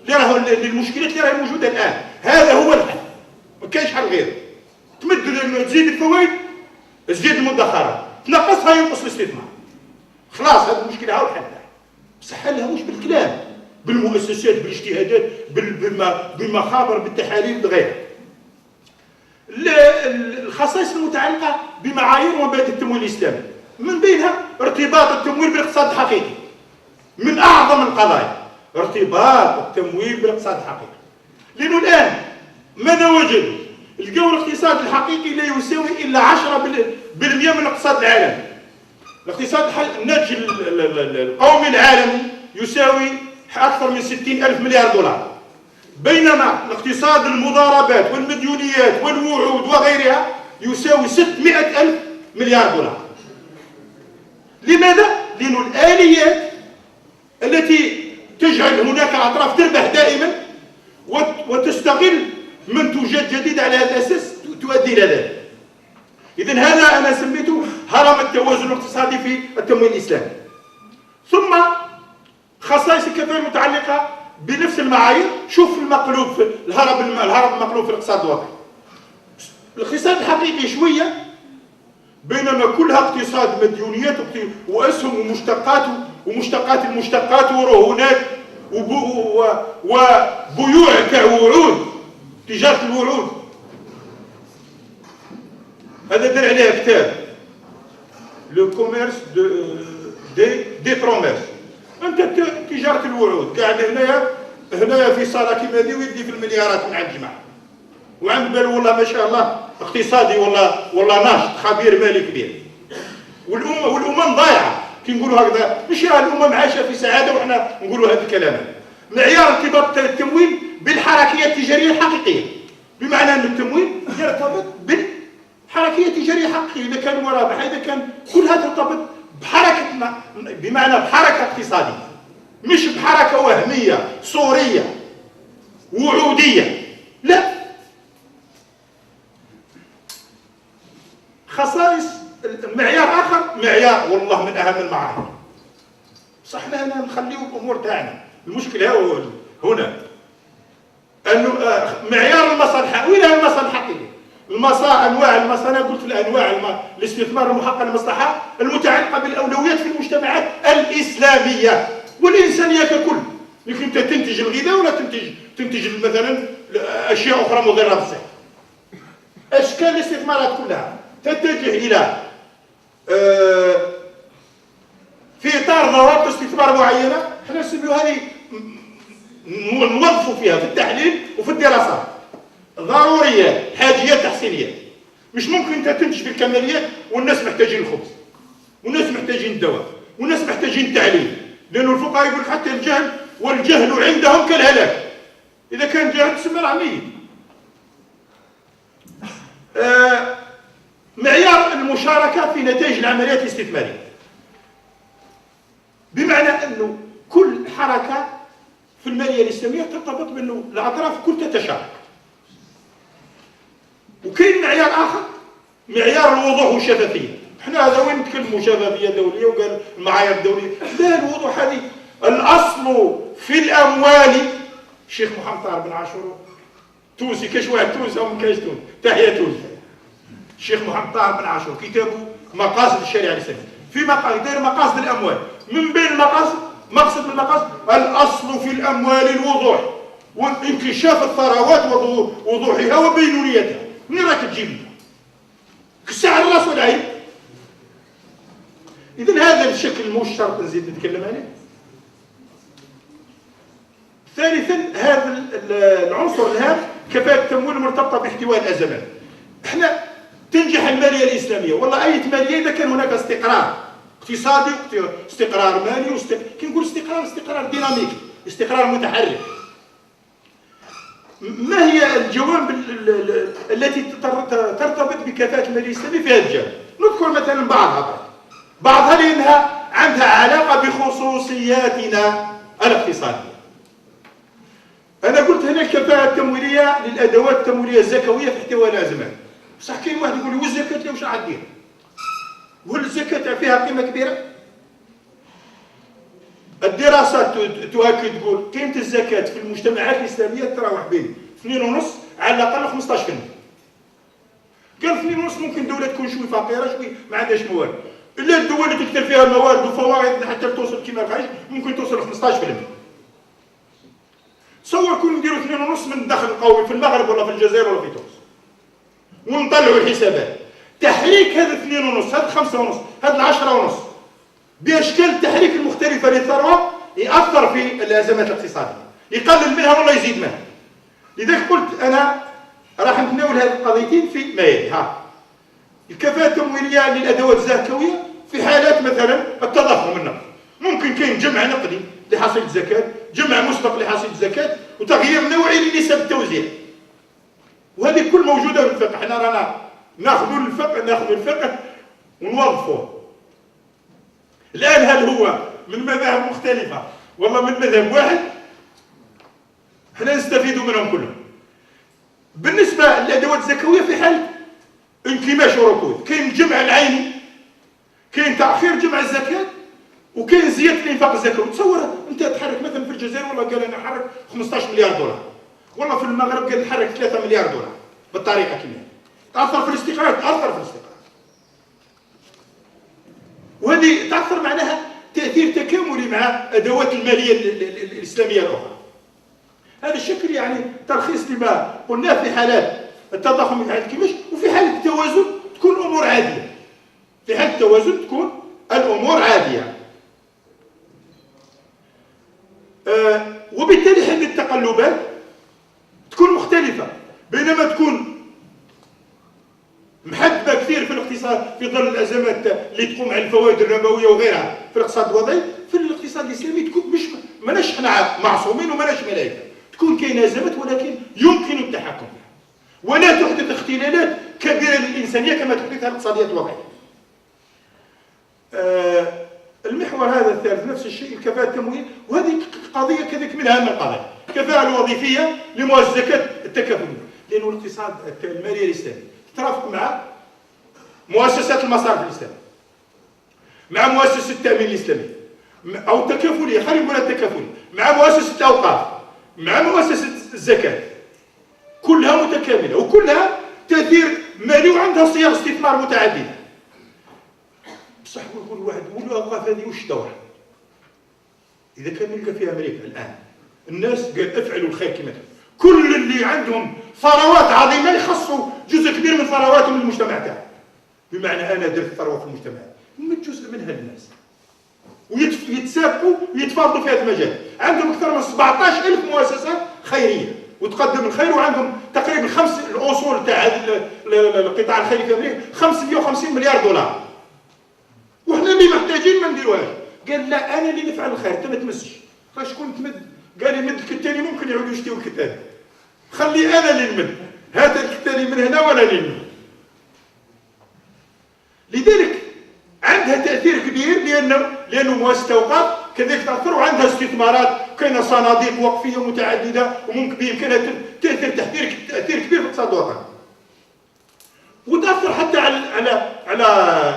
للمشكلات اللي راهي موجوده الان. هذا هو الحل، ما كاينش حل غيره. تزيد الفوائد، تزيد المدخرات، تنقصها ينقص الاستثمار. خلاص هذه المشكله هاو الحل. بصح حلها مش بالكلام، بالمؤسسات، بالاجتهادات، بالمخابر، بالتحاليل، بغيرها. الخصائص المتعلقه بمعايير ومبادئ التمويل الاسلامي، من بينها ارتباط التمويل بالاقتصاد الحقيقي. من اعظم القضايا ارتباط التمويل بالاقتصاد الحقيقي، لانه الان ماذا وجدوا؟ لقوا الاقتصاد الحقيقي لا يساوي الا 10% من الاقتصاد العالمي. الاقتصاد الناتج القومي العالمي يساوي اكثر من 60,000 مليار دولار، بينما الاقتصاد المضاربات والمديونيات والوعود وغيرها يساوي 600,000 مليار دولار. لماذا؟ لأن الآليات التي تجعل هناك أطراف تربح دائما وتستغل منتوجات جديدة على هذا الأساس تؤدي إلى ذلك. إذن هذا أنا سميته هرم التوازن الاقتصادي في التمويل الإسلامي. ثم خصائص كثيرة متعلقة بنفس المعايير. شوف المقلوب في الهرم المقلوب في الاقتصاد الوطني. الاقتصاد الحقيقي شوية، بينما كلها اقتصاد مديونيات واسهم ومشتقات المشتقات ورهونات وبيوع كوعود، تجارة الوعود. هذا دار عليها كتاب لو كوميرس دي بروميس. انت تجارة الوعود قاعد هنايا في صالة كيما هذه ويدي في المليارات من عند الجماعة، وعند بالو والله ما شاء الله اقتصادي والله ناشط خبير مالي كبير. والامم ضايعه كي نقولوا هكذا، مش الامم عايشه في سعاده وحنا نقولوا هذا الكلام. معيار ارتباط التمويل بالحركيه التجاريه الحقيقيه، بمعنى ان التمويل يرتبط بالحركيه التجاريه الحقيقيه. اذا كان رابح، اذا كان كلها ترتبط بحركه، بمعنى بحركه اقتصاديه، مش بحركه وهميه صوريه وعوديه، لا. خصائص معيار اخر، معيار والله من اهم المعايير، صح احنا هنا نخليو الامور تاعنا. المشكله هو هنا انه معيار المصالح. وين هي المصالح الحقيقيه؟ انواع المصالح. انا قلت الانواع الاستثمار المحقق للمصلحه المتعلقه بالاولويات في المجتمعات الاسلاميه والانسانيه ككل. لكن انت تنتج الغذاء ولا تنتج مثلا اشياء اخرى مضره بالصحه. اشكال الاستثمارات كلها تتجه الى في اطار ضوابط استثمار معينه، احنا نسميو هذه نوظفوا فيها في التحليل وفي الدراسات ضروريات، حاجيات، تحسينيات. مش ممكن انت تنتج بالكماليات والناس محتاجين الخبز، والناس محتاجين الدواء، والناس محتاجين التعليم. لانه الفقهاء يقول حتى الجهل والجهل عندهم كالهلاك. اذا كان جهل تسمى العميد. معيار المشاركة في نتائج العمليات الاستثمارية، بمعنى أنه كل حركة في المالية الإسلامية ترتبط بأنه الأطراف كل تتشارك. وكاين معيار آخر، معيار الوضوح والشفافية. احنا هذا وين نتكلموا شفافية دولية وقال المعايير الدولية، لا، الوضوح هذه الأصل في الأموال. الشيخ محمد طاهر بن عاشور تونسي، كاش واحد تونسي أو ما كاينش تونس، تحية تونس. الشيخ محمد طاهر بن عاشور كتابه مقاصد الشريعه الاسلاميه، في داير مقاصد الاموال. من بين المقاصد، مقصد من المقاصد الاصل في الاموال الوضوح وانكشاف الثروات ووضوحها وبينونيتها. منين راك تجيب كسع الراس والعين؟ اذا هذا الشكل مش شرط نزيد نتكلم عليه. ثالثا، هذا العنصر الهام كفاءه التمويل مرتبطه باحتواء الازمات. احنا تنجح الماليه الاسلاميه، والله اي ماليه اذا كان هناك استقرار اقتصادي، استقرار مالي، كي نقول استقرار ديناميكي، استقرار متحرك. ما هي الجوانب التي ترتبط بكفاءه الماليه الاسلاميه في هذا الجانب؟ نذكر مثلا بعضها لانها عندها علاقه بخصوصياتنا الاقتصاديه. انا قلت هنا الكفاءه التمويليه للادوات التمويليه الزكويه في احتواء الازمات. بصح كاين واحد يقول لي والزكاه واش راح دير؟ وهل الزكاه فيها قيمه كبيره؟ الدراسات تؤكد تقول قيمة الزكاة في المجتمعات الإسلامية تتراوح بين 2.5 على الأقل 15%. قال 2.5 ممكن دولة تكون شوي فقيرة شوي ما عندهاش موارد، إلا الدول اللي تكثر فيها الموارد وفوائد حتى توصل كما الخارج ممكن توصل ل 15%. تصور كون نديروا 2.5 من الدخل القومي في المغرب ولا في الجزائر ولا في تونس ونطلعوا الحسابات، تحريك هذا 2.5 هذا 5.5 هذا 10.5 بأشكال التحريك المختلفة للثروة يأثر في الأزمات الاقتصادية، يقلل منها ولا يزيد منها. لذلك قلت أنا راح نتناول هذه القضيتين في ما يلي. الكفاءة التمويلية للأدوات الزكوية في حالات مثلا التضخم النقدي، ممكن كاين جمع نقدي لحصيلة الزكاة، جمع مسبق لحصيلة الزكاة، وتغيير نوعي لنسب التوزيع، وهذه كل موجودة في الفقه. احنا رانا ناخذ الفقه ونوظفوه. الآن هل هو من مذاهب مختلفة والله من مذهب واحد؟ احنا نستفيد منهم كلهم. بالنسبة للأدوات الزكوية في حال انكماش وركود، كاين الجمع العيني، كاين تأخير جمع الزكاة، وكاين زيادة الإنفاق الزكوي. تصور أنت تحرك مثلا في الجزائر والله قال أنا نحرك 15 مليار دولار، والله في المغرب قال نحرك 3 مليار دولار، بالطريقة كما تأثر في الاستقرار، تأثر في الاستقرار. وهذه تأثر معناها تأثير تكاملي مع أدوات المالية الإسلامية الأخرى. هذا الشكل يعني تلخيص لما قلناه في حالات التضخم في حالة الكماش، وفي حالة التوازن تكون الأمور عادية. في حالة التوازن تكون الأمور عادية. وبالتالي حالة التقلبات تكون مختلفة، بينما تكون محدبة كثير في الاقتصاد في ظل الأزمات اللي تقوم على الفوائد الربوية وغيرها في الاقتصاد الوضعي. في الاقتصاد الإسلامي تكون مش ماناش حنا معصومين وماناش ملائكة، تكون كاين أزمات ولكن يمكن التحكم فيها، ولا تحدث اختلالات كبيرة للإنسانية كما تحدثها الاقتصاديات الوضعية. المحور هذا الثالث نفس الشيء، الكفاءة التمويل، وهذه قضية كذلك من أهم القضايا، الكفاءة الوظيفية لمؤسسات التكافلية، لأنه الاقتصاد المالي الإسلامي ترافق مع مؤسسات المصارف الإسلامية، مع مؤسسة التأمين الإسلامي أو التكافلية، خلينا نقول التكافلية، مع مؤسسة الأوقاف، مع مؤسسة الزكاة، كلها متكاملة وكلها تأثير مالي وعندها صيغ استثمار متعددة. بصح يقول واحد يقول الأوقاف هذه وش دورها؟ إذا كان نلقى في أمريكا الآن الناس قال افعلوا الخير كما تفعلوا، كل اللي عندهم ثروات عظيمة يخصوا جزء كبير من ثرواتهم للمجتمع تاعهم، بمعنى أنا درت ثروة في المجتمع، نمد جزء منها للناس ويتسابقوا ويتفاضلوا في هذا المجال. عندهم أكثر من 17,000 مؤسسة خيرية وتقدم الخير، وعندهم تقريبا الأصول تاع القطاع الخيري في أمريكا 550 مليار دولار، وإحنا اللي محتاجين ما نديروهاش. قال لا أنا اللي نفعل الخير أنت ما تمسش، شكون تمد؟ قال يمد الكتاني ممكن يعودوا يشتيوا الكتاني، خلي أنا اللي نمد، هذا الكتاني من هنا ولا اللي نمد. لذلك عندها تأثير كبير لأنه مؤسسة أوقاف كذلك تأثر، وعندها استثمارات، كاينة صناديق وقفية متعددة وممكن بإمكانها تأثير تأثير كبير في الاقتصاد الوطني، وتأثر حتى على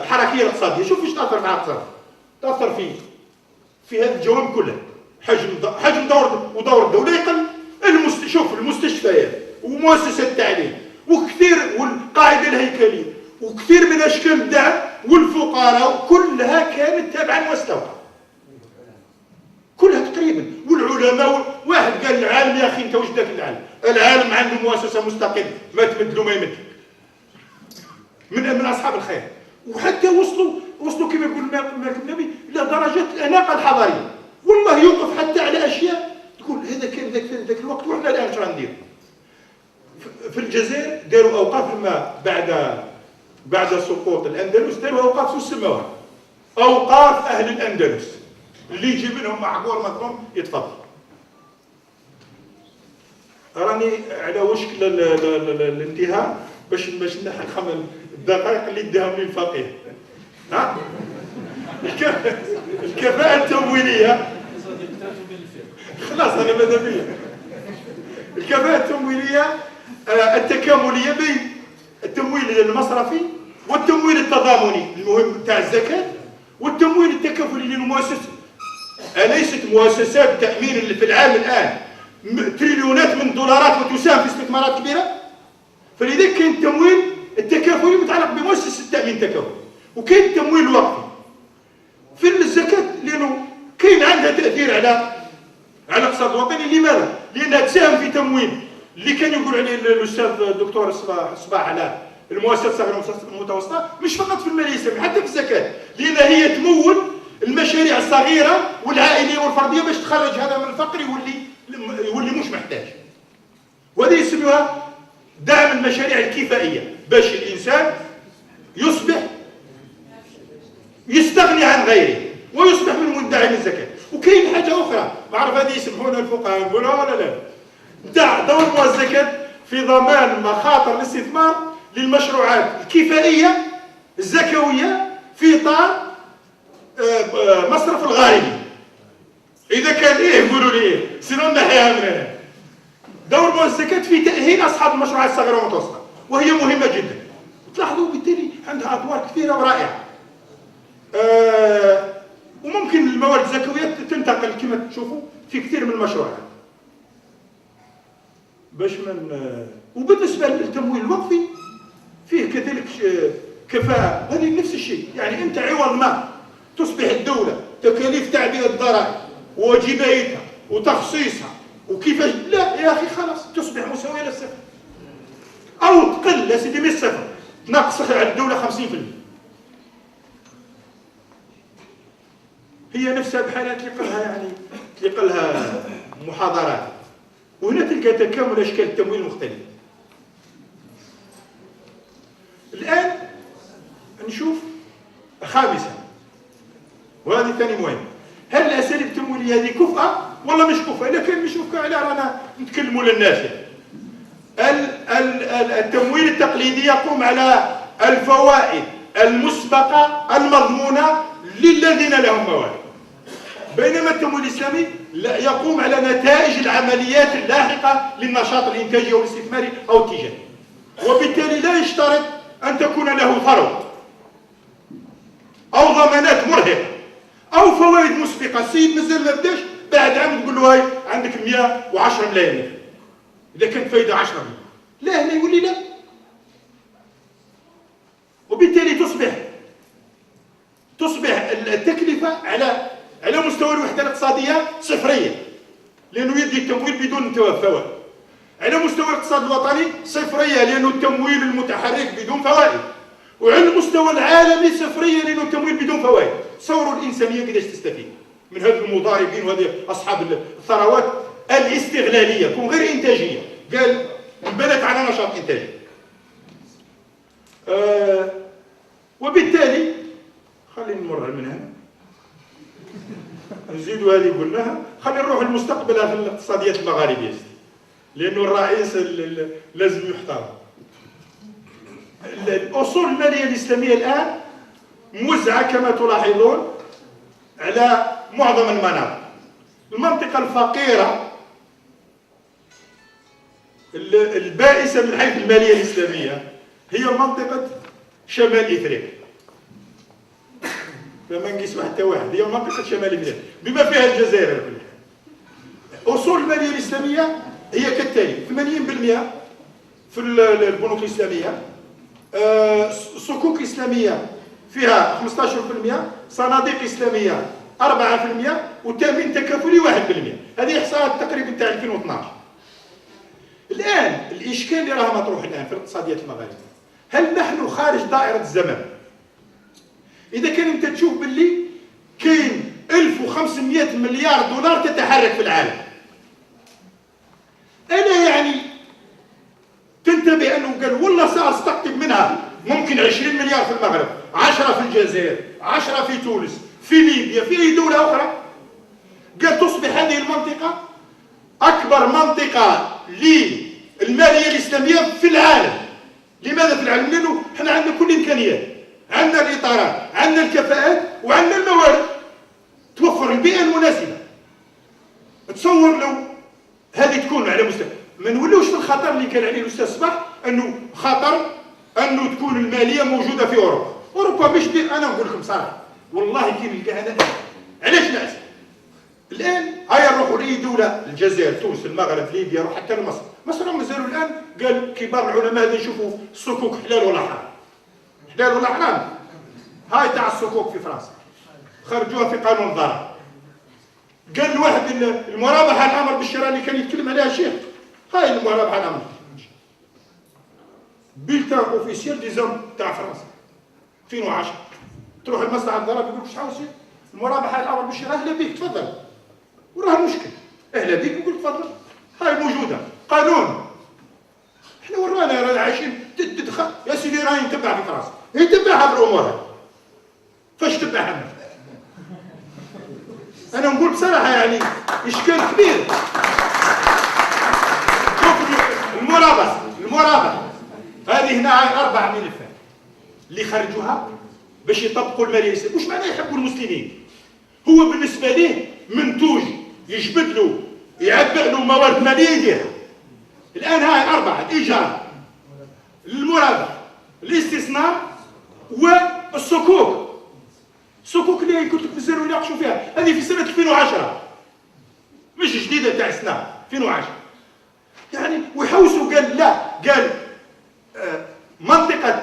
الحركية الاقتصادية. شوف ايش تأثر على الاقتصاد، تأثر في هذه الجوانب كلها، حجم دور الدولة يقل، شوف المستشفيات ومؤسسة التعليم وكثير والقاعدة الهيكلية وكثير من أشكال الدعم والفقراء كلها كانت تابعة للمستوى، كلها تقريبا، والعلماء. واحد قال العالم يا أخي أنت وش داك العالم عنده مؤسسة مستقلة ما تمد له ما يمدك، من أصحاب الخير، وحتى وصلوا كما يقول الملك النبي إلى درجة الأناقة الحضارية، والله يوقف حتى على أشياء تقول هذا كان ذاك الوقت وإحنا الآن اش غندير. في الجزائر داروا أوقاف لما بعد سقوط الأندلس، داروا أوقاف تسموها أوقاف أهل الأندلس، اللي يجي منهم معقور مظلوم يتفضل. راني على وشك الانتهاء باش نحكم الدقائق اللي اداهم لي الفقيه. ها؟ الكفاءة التمويلية خلاص أنا ماذا بيا. الكفاءة التمويلية التكاملية بين التمويل المصرفي والتمويل التضامني المهم تاع الزكاة، والتمويل التكافلي للمؤسسة أليست مؤسسات التأمين اللي في العالم الآن تريليونات من الدولارات وتساهم في استثمارات كبيرة؟ فلذلك كاين التمويل التكافلي متعلق بمؤسسة التأمين التكافلي، وكاين التمويل الوقفي في الزكاة لأنه كاين عندها تأثير على الاقتصاد الوطني. لماذا؟ لأنها تساهم في تمويل اللي كان يقول عليه الأستاذ الدكتور صباح على المؤسسات الصغيرة والمتوسطة، مش فقط في المالية الإسلامية حتى في الزكاة، لأنها هي تمول المشاريع الصغيرة والعائلية والفردية باش تخرج هذا من الفقر يولي مش محتاج. وهذه يسموها دعم المشاريع الكفائية باش الإنسان يصبح يستغني عن غيره ويصبح من مدعم الزكاة. وكاين حاجة أخرى ما عرف هذه يسمحونا الفقهاء يقولوها ولا لا، تاع دور الزكاة في ضمان مخاطر الاستثمار للمشروعات الكفائية الزكوية في إطار مصرف الغارمي. إذا كان يقولوا لي سينو نحيها من هنا. دور الزكاة في تأهيل أصحاب المشروعات الصغيرة والمتوسطة، وهي مهمة جدا. تلاحظوا بالتالي عندها أدوار كثيرة ورائعة. وممكن الموارد الزكوية تنتقل كما تشوفوا في كثير من المشروعات. باش من وبالنسبة للتمويل الوقفي فيه كذلك كفاءة، هذه نفس الشيء. يعني أنت عوض ما تصبح الدولة تكاليف تعبئة الضرائب وواجباتها وتخصيصها وكيفاش، لا يا أخي خلاص تصبح مساوية للصفر أو تقل يا سيدي من الصفر، تنقص على الدولة 50%. هي نفسها بحالات تلقى لها محاضرات، وهنا تلقى تكامل أشكال التمويل المختلفة. الآن نشوف خامسا، وهذه ثاني مهم، هل الأساليب التمويلية هذه كفءة ولا مش كفءة؟ إذا كان مش كفءة على رانا نتكلموا للناس. التمويل التقليدي يقوم على الفوائد المسبقة المضمونة للذين لهم موارد، بينما التمويل الإسلامي يقوم على نتائج العمليات اللاحقة للنشاط الإنتاجي أو الاستثماري أو التجاري، وبالتالي لا يشترط أن تكون له ثروة أو ضمانات مرهقة أو فوائد مسبقة. السيد مازال ما بداش، بعد عام تقول له هاي عندك 110 ملايين، إذا كانت فايدة 10 ملايين، لا هنا يقول لي لا. وبالتالي تصبح التكلفة على مستوى الوحدة الاقتصادية صفرية، لأنه يدي التمويل بدون فوائد. على مستوى الاقتصاد الوطني صفرية، لأنه التمويل المتحرك بدون فوائد. وعلى المستوى العالمي صفرية، لأنه التمويل بدون فوائد. تصوروا الإنسانية قداش تستفيد من هذه المضاربين وهذه أصحاب الثروات الاستغلالية كون غير إنتاجية، قال انبنت على نشاط إنتاجي. وبالتالي خلينا نمر من هنا نزيدوا هذه قلناها. خلينا نروح المستقبل في الاقتصاديات المغاربية، لأنه الرئيس لازم يحترم. الأصول المالية الإسلامية الآن موزعة كما تلاحظون على معظم المناطق. المنطقة الفقيرة البائسة من حيث المالية الإسلامية هي منطقة شمال إفريقيا، فما نقيسوا حتى واحد، هي منطقة شمال إفريقيا بما فيها الجزائر. أصول المالية الإسلامية هي كالتالي: 80% في البنوك الإسلامية، صكوك إسلامية فيها 15%، صناديق إسلامية 4%، وتأمين تكافلي 1%. هذه إحصاءات تقريبا تاع 2012. الآن الإشكال اللي راه مطروح الآن في الاقتصاديات المغاربية، هل نحن خارج دائرة الزمن؟ إذا كان أنت تشوف باللي كاين 1500 مليار دولار تتحرك في العالم، أنا يعني تنتبه أنه قال والله سأستقطب منها ممكن 20 مليار في المغرب، 10 في الجزائر، 10 في تونس، في ليبيا، في أي دولة أخرى. قال تصبح هذه المنطقة أكبر منطقة للمالية الإسلامية في العالم. لماذا في العالم؟ لأنه احنا عندنا كل الإمكانيات، عندنا الإطارات، عندنا الكفاءات، وعندنا الموارد توفر البيئة المناسبة. تصور لو هذه تكون على مستوى، ما نولوش في الخطر اللي كان عليه الأستاذ صباح، أنه خطر أنه تكون المالية موجودة في أوروبا. أوروبا مش أنا نقول لكم صراحة والله كي نلقاها أنا علاش نعس؟ الان هيا نروحوا لاي دوله، الجزائر، تونس، المغرب، ليبيا، روح حتى لمصر. مصر مازالوا الان قال كبار العلماء هذا يشوفوا الصكوك حلال ولا حرام. حلال ولا حرام؟ هاي تاع الصكوك في فرنسا خرجوها في قانون الضرائب. قال الواحد المرابحه الامر بالشراء اللي كان يتكلم عليها الشيخ، هاي المرابحه الامر بيلتان اوفيسيال ديزام تاع فرنسا 2010. تروح المصلحه الضرائب يقول لك شحال شي المرابحه الامر بالشراء، اهلا بك تفضل، وراه المشكل اهلا بك يقول تفضل، هاي موجوده قانون. احنا ورانا رانا عايشين تدخل يا سيدي، راهي نتبع في فرنسا، هي تبعها بالامور. فاش تبعها؟ انا نقول بصراحه يعني اشكال كبير. المرابحه هذه هنا 4 ملفات اللي خرجوها باش يطبقوا الماليه الاسلاميه. واش معناه يحبوا المسلمين؟ هو بالنسبه ليه منتوج يجبد له يعبئ له موارد ماليه يديرها. الان هاي 4: الايجار، المرابحه، الاستثمار، والصكوك. الصكوك اللي قلت لك بزاف يناقشوا فيها، هذه في سنه 2010 مش جديده تاع سنه 2010 يعني. ويحوسوا قال لا، قال منطقه